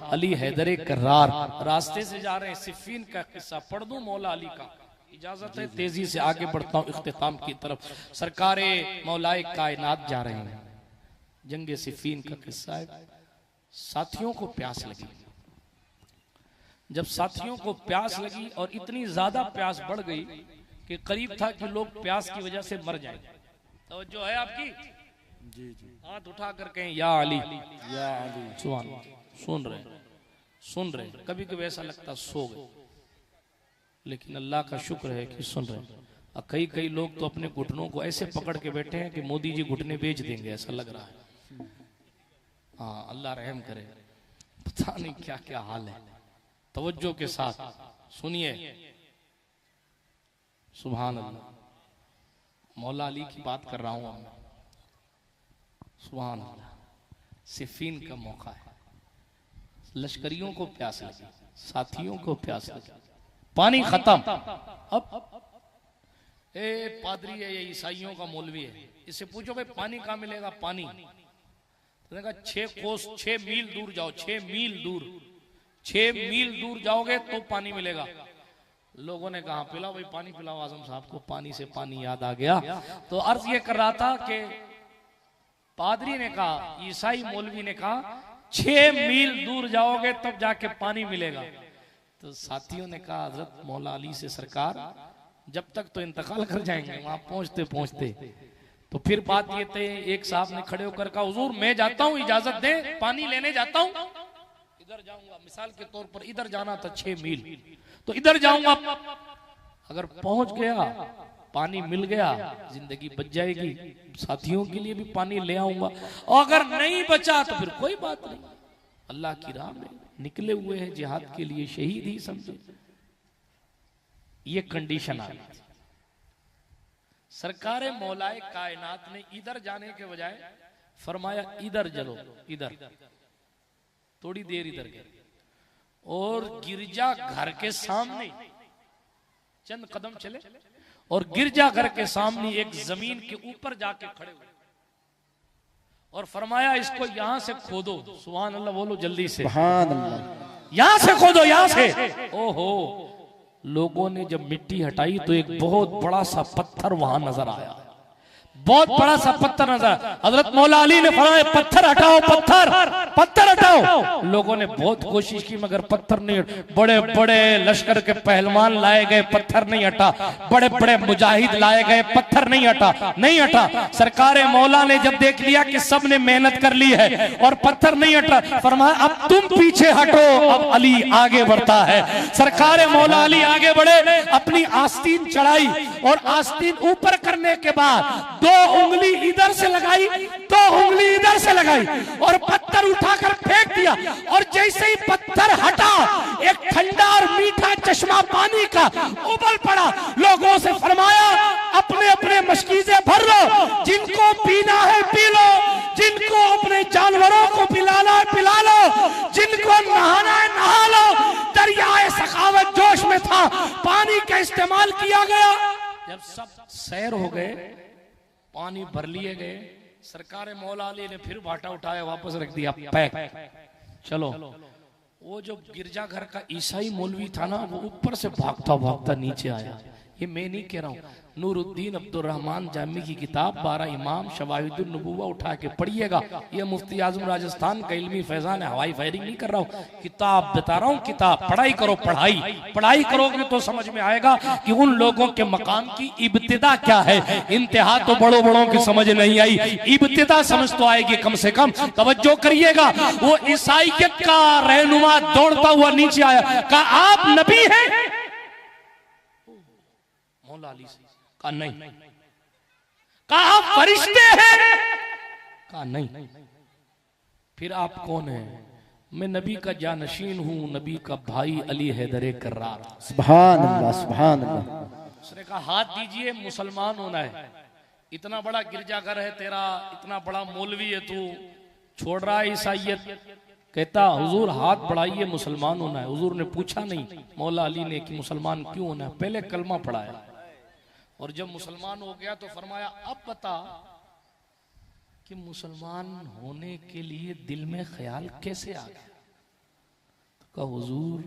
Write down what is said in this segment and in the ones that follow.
अली हैदर कर्रार रास्ते से जा रहे हैं, सिफ़ीन का किस्सा पढ़ दूं मौला अली का? इजाजत है, तेजी से आगे बढ़ता हूं इख्तिताम की तरफ। सरकारे मौलाए कायनात जा रहे हैं, जंगे सिफ़ीन का किस्सा है। साथियों को प्यास लगी, जब साथियों को प्यास लगी और इतनी ज्यादा प्यास बढ़ गई कि करीब था कि लोग प्यास की वजह से मर जाएंगे। तो जो है आपकी जी जी, हाथ उठा कर कहें या अली, या अली। सुन रहे हैं। कभी कभी ऐसा लगता सो गए, लेकिन अल्लाह का शुक्र है कि सुन रहे हैं। और कई लोग तो अपने घुटनों को ऐसे पकड़ के बैठे हैं कि मोदी जी घुटने बेच देंगे, ऐसा लग रहा है। हाँ, अल्लाह रहम करे, पता नहीं क्या क्या हाल है। तवज्जो के साथ सुनिए, सुभान अल्लाह, मौला अली की बात कर रहा हूं मैं। सुभान अल्लाह, सिफ़ीन का मौका है, लश्करियों को प्यास लगी, साथियों को प्यास लगी, पानी खत्म। अब ए पादरी है, ये ईसाइयों का मौलवी है, इससे पूछो भाई पानी कहाँ मिलेगा? पानी तो कहा 6 कोस 6 मील दूर जाओ, 6 मील दूर जाओगे तो पानी मिलेगा। लोगों ने कहा पिलाओ भाई, पानी पिलाओ आजम साहब को। पानी से पानी याद आ गया, तो अर्ज ये कर रहा था कि पादरी ने कहा, ईसाई मौलवी ने कहा 6 मील दूर जाओगे तब जाके पानी मिलेगा। तो साथियों ने कहा हजरत मौला अली से सरकार जब तक तो इंतकाल कर जाएंगे, वहां पहुंचते पहुंचते। तो फिर बात ये थे, एक साहब ने खड़े होकर कहा हुजूर मैं जाता हूं, इजाजत दे, पानी लेने जाता हूं, इधर जाऊंगा। मिसाल के तौर पर इधर जाना था 6 मील, तो इधर जाऊंगा। अगर पहुंच गया, पानी मिल गया, जिंदगी बच जाएगी, साथियों के लिए भी पानी ले आऊंगा। और अगर नहीं बचा तो फिर कोई बात नहीं, अल्लाह की राह में निकले हुए हैं जिहाद के लिए, शहीद ही समझे। ये कंडीशन आ गई। सरकारे मौलाए कायनात ने इधर जाने के बजाय फरमाया इधर चलो, इधर थोड़ी देर इधर गए और गिरजा घर के सामने चंद कदम चले और गिरजा घर के सामने एक जमीन के ऊपर जाके खड़े हुए और फरमाया इसको यहां से खोदो। सुभान अल्लाह बोलो जल्दी से, सुभान अल्लाह। यहां से खोदो, यहां से। ओहो, लोगों ने जब मिट्टी हटाई तो एक बहुत बड़ा सा पत्थर वहां नजर आया, बहुत बड़ा सा पत्थर नजर। हजरत मौला अली ने फरमाया पत्थर हटाओ, पत्थर हटाओ। लोगों ने बहुत कोशिश की मगर पत्थर नहीं, बड़े बड़े लश्कर के पहलवान लाए गए, पत्थर नहीं हटा, बड़े बड़े मुजाहिद लाए गए, पत्थर नहीं हटा। सरकारे मौला ने जब देख लिया कि सब ने मेहनत कर ली है और पत्थर नहीं हटा, फरमाया अब तुम पीछे हटो। अब अली आगे बढ़ता है। सरकारे मौला अली आगे बढ़े, अपनी आस्तीन चढ़ाई और आस्तीन ऊपर करने के बाद 2 उंगली इधर से लगाई, 2 उंगली इधर से लगाई और पत्थर उठाकर फेंक दिया। और जैसे ही पत्थर हटा, एक ठंडा और मीठा चश्मा पानी का उबल पड़ा। लोगों से फरमाया अपने अपने मशकीज़े भर लो, जिनको पीना है पी लो, जिनको अपने जानवरों को पिलाना है पिला लो, जिनको नहाना है नहा लो। दरियाए सखावत जोश में था, पानी का इस्तेमाल किया गया। जब सब सैर हो गए, पानी भर लिए गए, सरकार मौला अली ने फिर भाटा उठाया, वापस रख दिया पैक। चलो, वो जो गिरजाघर का ईसाई मौलवी था ना, वो ऊपर से भागता भागता नीचे आया। ये मैं नहीं कह रहा हूँ, नूरुद्दीन अब्दुर्रहमान जामी की किताब 12 इमाम शवाहिदुन नबुव्वा उठा के पढ़िएगा। ये मुफ्ती आजम राजस्थान का इल्मी फैजान है, हवाई फायरिंग नहीं कर रहा हूँ, किताब बता रहा हूँ। किताब पढ़ाई करो, पढ़ाई करोगे तो समझ में आएगा कि उन लोगों के मकाम की इब्तिदा क्या है। इंतहा तो बड़ों बड़ों की समझ नहीं आई, इब्तिदा समझ तो आएगी कम से कम। तवज्जो करिएगा, वो ईसाइयत का रहनुमा दौड़ता हुआ नीचे आया, कहा आप नबी हैं? मौला अली से कहा नहीं। कहा आप फरिश्ते हैं? कहा नहीं। फिर आप कौन हैं? मैं नबी का जानशीन हूं, नबी का भाई अली हैदर कर्रार। सुभान अल्लाह, सुभान अल्लाह। उसने कहा हाथ दीजिए, मुसलमान होना है। इतना बड़ा गिरजाघर है तेरा, इतना बड़ा मौलवी है तू, छोड़ रहा है ईसाइयत। कहता हुजूर हाथ बढ़ाइए, मुसलमान होना है। हुजूर ने पूछा नहीं मौला अली ने कि मुसलमान क्यों होना है, पहले कलमा पढ़ाया और जब मुसलमान हो गया तो फरमाया अब बता कि मुसलमान होने के लिए दिल में ख्याल कैसे आ गया। का हुजूर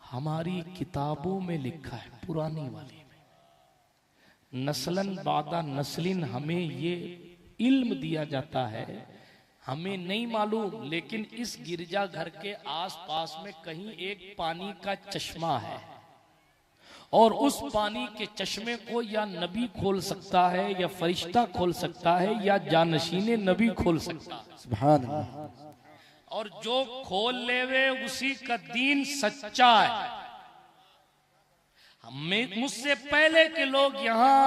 हमारी किताबों में लिखा है, पुरानी वाली में, नस्लन बादा नस्लिन हमें ये इल्म दिया जाता है, हमें नहीं मालूम, लेकिन इस गिरजा घर के आसपास में कहीं एक पानी का चश्मा है और उस पानी के चश्मे को या नबी खोल सकता है या फरिश्ता खोल सकता है या जानशीने नबी खोल सकता है। सुभान अल्लाह। और जो खोल लेवे उसी का दीन सच्चा है। हमें मुझसे पहले के लोग यहां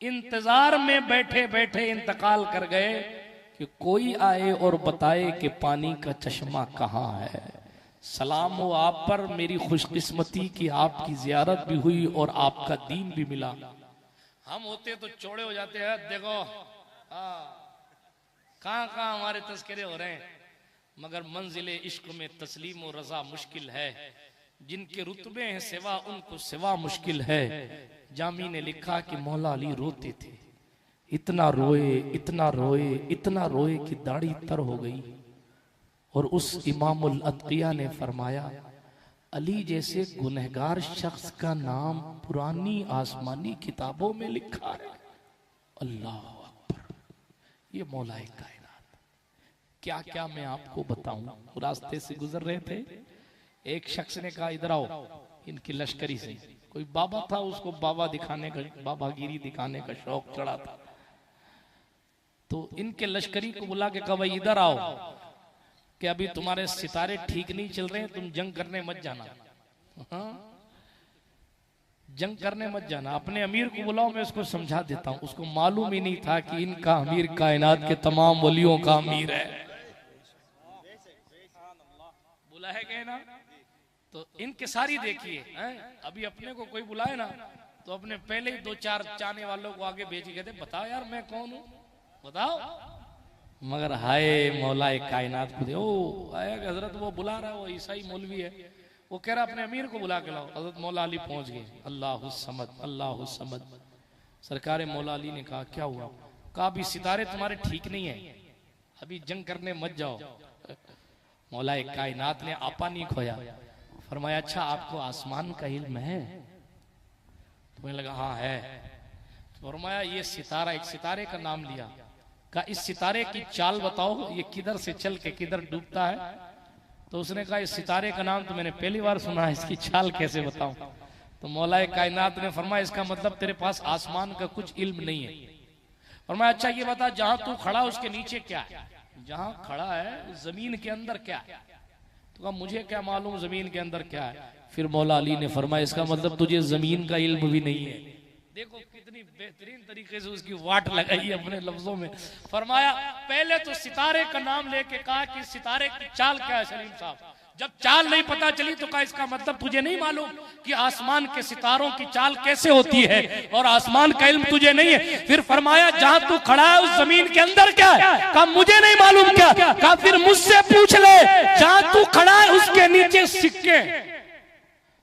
इंतजार में बैठे बैठे इंतकाल कर गए कि कोई आए और बताए कि पानी का चश्मा कहाँ है। सलाम हो आप पर, मेरी खुशकिस्मती कि आपकी जियारत भी हुई और आपका दीन भी मिला। हम होते तो चौड़े हो जाते हैं, देखो कहाँ कहाँ हमारे तस्करे हो रहे हैं, मगर मंजिले इश्क में तस्लीम और रजा मुश्किल है, जिनके रुतबे हैं सिवा उनको सिवा मुश्किल है। जामी ने लिखा कि मौला अली रोते थे, इतना रोए इतना रोए इतना रोए कि दाढ़ी तर हो गई। और उस इमामुल अतकिया ने फरमाया, अली जैसे गुनहगार शख्स का नाम पुरानी आसमानी किताबों में लिखा है। अल्लाह अकबर, ये मौलाए कायनात। क्या क्या मैं आपको बताऊं। रास्ते से गुजर रहे थे, एक शख्स ने कहा इधर आओ, इनकी लश्करी से कोई बाबा था, उसको बाबा दिखाने का, बाबागिरी दिखाने का शौक चढ़ा था। तो इनके लश्करी को बुला के कहा भाई इधर आओ, कि अभी तुम्हारे सितारे ठीक नहीं चल रहे हैं, तुम जंग करने मत जाना। हाँ? जंग करने मत जाना, अपने अमीर को बुलाओ, मैं उसको समझा देता हूं। उसको मालूम ही नहीं था कि इनका अमीर कायनात के तमाम वलियों का अमीर है। बुला है गए ना, तो इनके सारी देखिए। अभी अपने को कोई बुलाए ना तो अपने पहले ही 2-4 चाहने वालों को आगे भेज के कहते बताओ यार मैं कौन हूं, बताओ। मगर हाय मौलाए कायनात खुद, ओ आया हजरत वो बुला रहा है, वो ईसाई मौलवी है, वो कह रहा अपने अमीर को बुला के लाओ। हजरत मौला अली पहुंच गए। अल्लाह समद अल्लाह समद। सरकार मौला अली ने कहा क्या हुआ? कहा अभी सितारे तुम्हारे ठीक नहीं है, अभी जंग करने मत जाओ। मौलाए कायनात ने आपा नहीं खोया, फरमाया अच्छा आपको आसमान का इल्म है? तुम्हें लगा हाँ है। फरमाया ये सितारा, एक सितारे का नाम लिया, कहा इस सितारे की चाल बताओ, ये किधर से चल के किधर डूबता है? तो उसने कहा इस सितारे का नाम तो मैंने पहली बार सुना है, इसकी चाल कैसे बताऊं? तो मौलाए कायनात ने फरमाया इसका मतलब तेरे पास आसमान का कुछ इल्म नहीं है। फरमाया अच्छा ये बता जहां तू खड़ा उसके नीचे क्या है? जहां खड़ा है जमीन के अंदर क्या है? तो कहा मुझे क्या मालूम जमीन के अंदर क्या है। फिर मौला अली ने फरमाया इसका मतलब तुझे जमीन का इल्म भी नहीं है। देखो कितनी बेहतरीन तरीके से उसकी वाट लगाई अपने लफ्जों में। फरमाया पहले तो सितारे का नाम लेके कहा कि सितारे की चाल क्या है सलीम साहब। जब चाल नहीं पता चली तो कहा इसका मतलब तुझे नहीं मालूम कि आसमान के सितारों की चाल कैसे होती है और आसमान का इल्म तुझे नहीं है। फिर फरमाया जहां तू खड़ा है उस जमीन के अंदर क्या है? कहा मुझे नहीं मालूम क्या? कहा फिर मुझसे पूछ ले, जहां तू खड़ा है उसके नीचे सिक्के,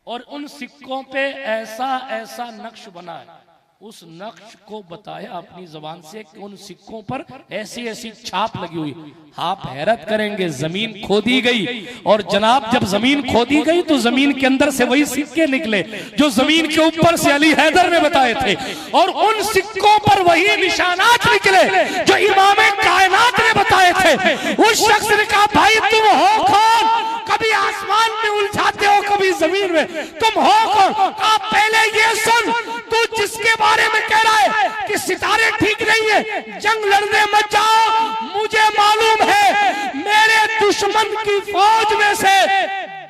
और उन सिक्कों पे ऐसा ऐसा नक्श बना है। उस नक्श को बताया अपनी जबान से कि उन सिक्कों पर ऐसी ऐसी छाप लगी हुई। आप हैरत करेंगे, जमीन खोदी गई और जनाब जब जमीन खोदी गई तो जमीन के अंदर से वही सिक्के निकले जो जमीन के ऊपर से अली हैदर ने बताए थे, और उन सिक्कों पर वही निशानात निकले जो इमाम कायनात ने बताए थे। उस शख्स ने कहा भाई तुम हो कौन? कभी आसमान में उलझाते हो कभी जमीन में, तुम हो कौन? आप पहले ये सुन, तू जिसके बारे में कह रहा है कि सितारे ठीक नहीं है, जंग लड़ने मत जाओ, मुझे मालूम है मेरे दुश्मन की फौज में से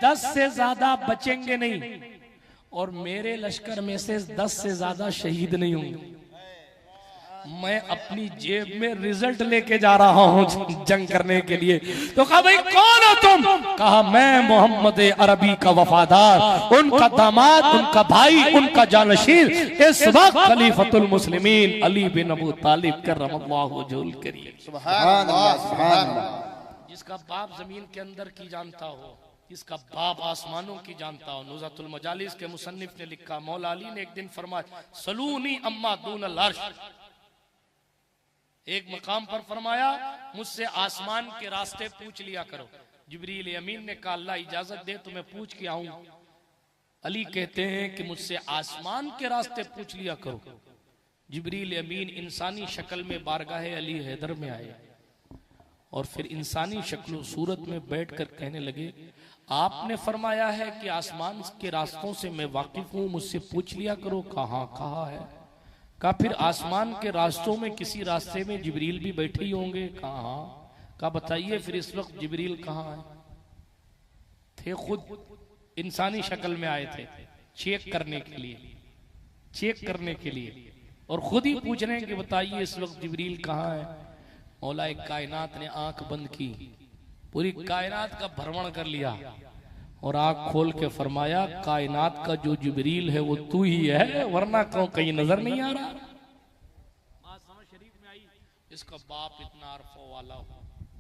10 से ज्यादा बचेंगे नहीं और मेरे लश्कर में से 10 से ज्यादा शहीद नहीं होंगे। मैं अपनी जेब में रिजल्ट लेके जा रहा हूं जंग करने के लिए। तो कहा भाई कौन हो तुम? कहा मैं मोहम्मद अरबी का वफादार, उनका दामाद, उनका भाई, उनका जानशीर, इस वक्त खलीफतुल मुस्लिमीन अली बिन अबू तालिब कररमल्लाहु वजहुल करीम। सुभान अल्लाह सुभान अल्लाह। जिसका बाप जमीन के अंदर की जानता हो, जिसका बाप आसमानों की जानता हो। नुज़ातुल मजालिस के मुसन्निफ ने लिखा, मौला अली ने एक दिन फरमाया सलूनी अम्मा दून अल अर्श। एक मकाम पर फरमाया मुझसे आसमान के रास्ते पूछ लिया करो। जिब्रील अमीन ने कहा अल्लाह इजाजत दे तो मैं पूछ के आऊं। अली कहते हैं कि मुझसे आसमान के रास्ते पूछ लिया करो। जिब्रील अमीन इंसानी शक्ल में बारगाह अली हैदर में आए और फिर इंसानी शक्ल सूरत में बैठकर कहने लगे, आपने फरमाया है कि आसमान के रास्तों से मैं वाकिफ हूं, मुझसे पूछ लिया करो। कहा है? कहा फिर आसमान के रास्तों में किसी रास्ते में जिब्रील भी बैठे ही होंगे। कहा बताइए फिर इस वक्त जिब्रील कहाँ है? थे खुद इंसानी शक्ल में आए थे चेक करने के लिए और खुद ही पूछ रहे हैं कि बताइए इस वक्त जिब्रील कहाँ है। मौलाए कायनात ने आंख बंद की, पूरी कायनात का भ्रमण कर लिया और आंख खोल के फरमाया, कायनात का जो जिब्रील है वो तू ही है, वरना कहीं नजर नहीं आ रहा। बात समझ शरीफ में आई। इसका बाप इतना अरफो वाला हो,